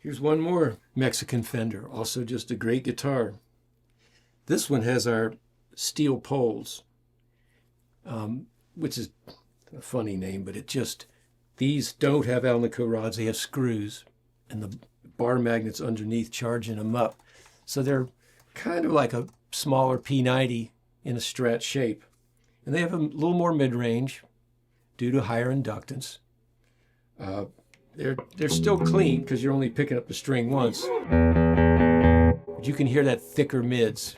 Here's one more Mexican Fender, also just a great guitar. This one has our steel poles, which is a funny name, but these don't have Alnico rods, they have screws, and the bar magnets underneath charging them up. So they're kind of like a smaller P90 in a Strat shape. And they have a little more mid-range due to higher inductance. They're still clean because you're only picking up the string once. But you can hear that thicker mids.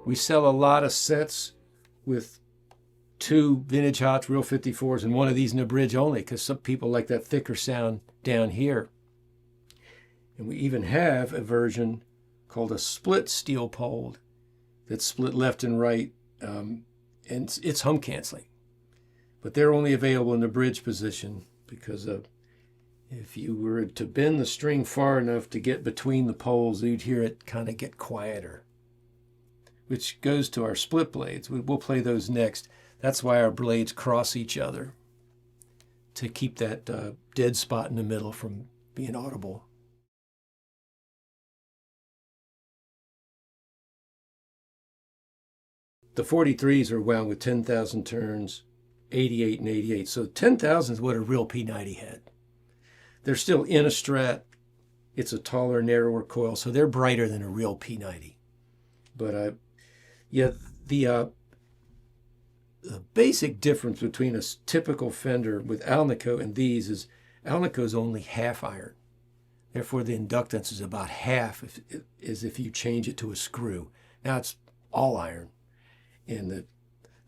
We sell a lot of sets with 2 vintage Hots, real 54s, and one of these in the bridge only, because some people like that thicker sound down here. And we even have a version called a split steel pole that's split left and right, and it's hum canceling. But they're only available in the bridge position because if you were to bend the string far enough to get between the poles, you'd hear it kind of get quieter. Which goes to our split blades. We'll play those next. That's why our blades cross each other, to keep that dead spot in the middle from being audible. The 43's are wound with 10,000 turns, 88 and 88. So 10,000 is what a real P90 had. They're still in a Strat. It's a taller, narrower coil, so they're brighter than a real P90. But yeah, the basic difference between a typical Fender with Alnico and these is Alnico is only half iron. Therefore, the inductance is about half as if you change it to a screw. Now it's all iron. And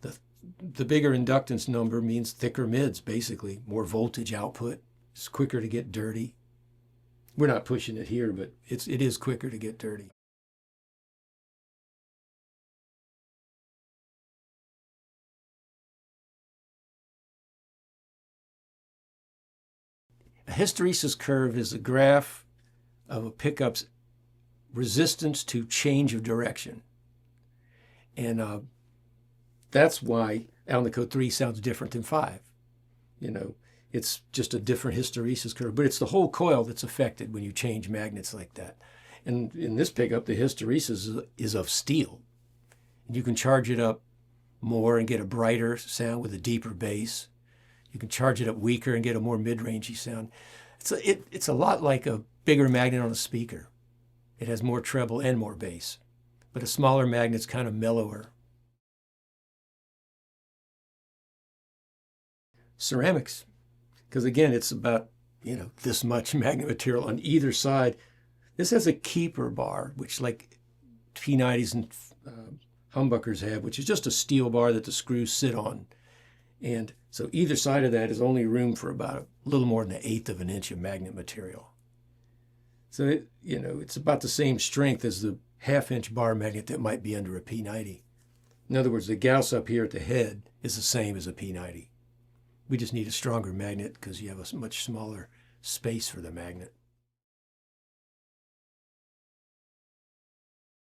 the bigger inductance number means thicker mids, basically. More voltage output. It's quicker to get dirty. We're not pushing it here, but it is quicker to get dirty. A hysteresis curve is a graph of a pickup's resistance to change of direction. And that's why Alnico 3 sounds different than 5. You know, it's just a different hysteresis curve, but it's the whole coil that's affected when you change magnets like that. And in this pickup, the hysteresis is of steel. And you can charge it up more and get a brighter sound with a deeper bass. You can charge it up weaker and get a more mid-rangey sound. It's a lot like a bigger magnet on a speaker. It has more treble and more bass, but a smaller magnet's kind of mellower. Ceramics, because again, it's about, this much magnet material on either side. This has a keeper bar, which like P90s and humbuckers have, which is just a steel bar that the screws sit on. And so either side of that is only room for about a little more than 1/8 of an inch of magnet material. So, it's about the same strength as the 1/2 inch bar magnet that might be under a P90. In other words, the Gauss up here at the head is the same as a P90. We just need a stronger magnet because you have a much smaller space for the magnet.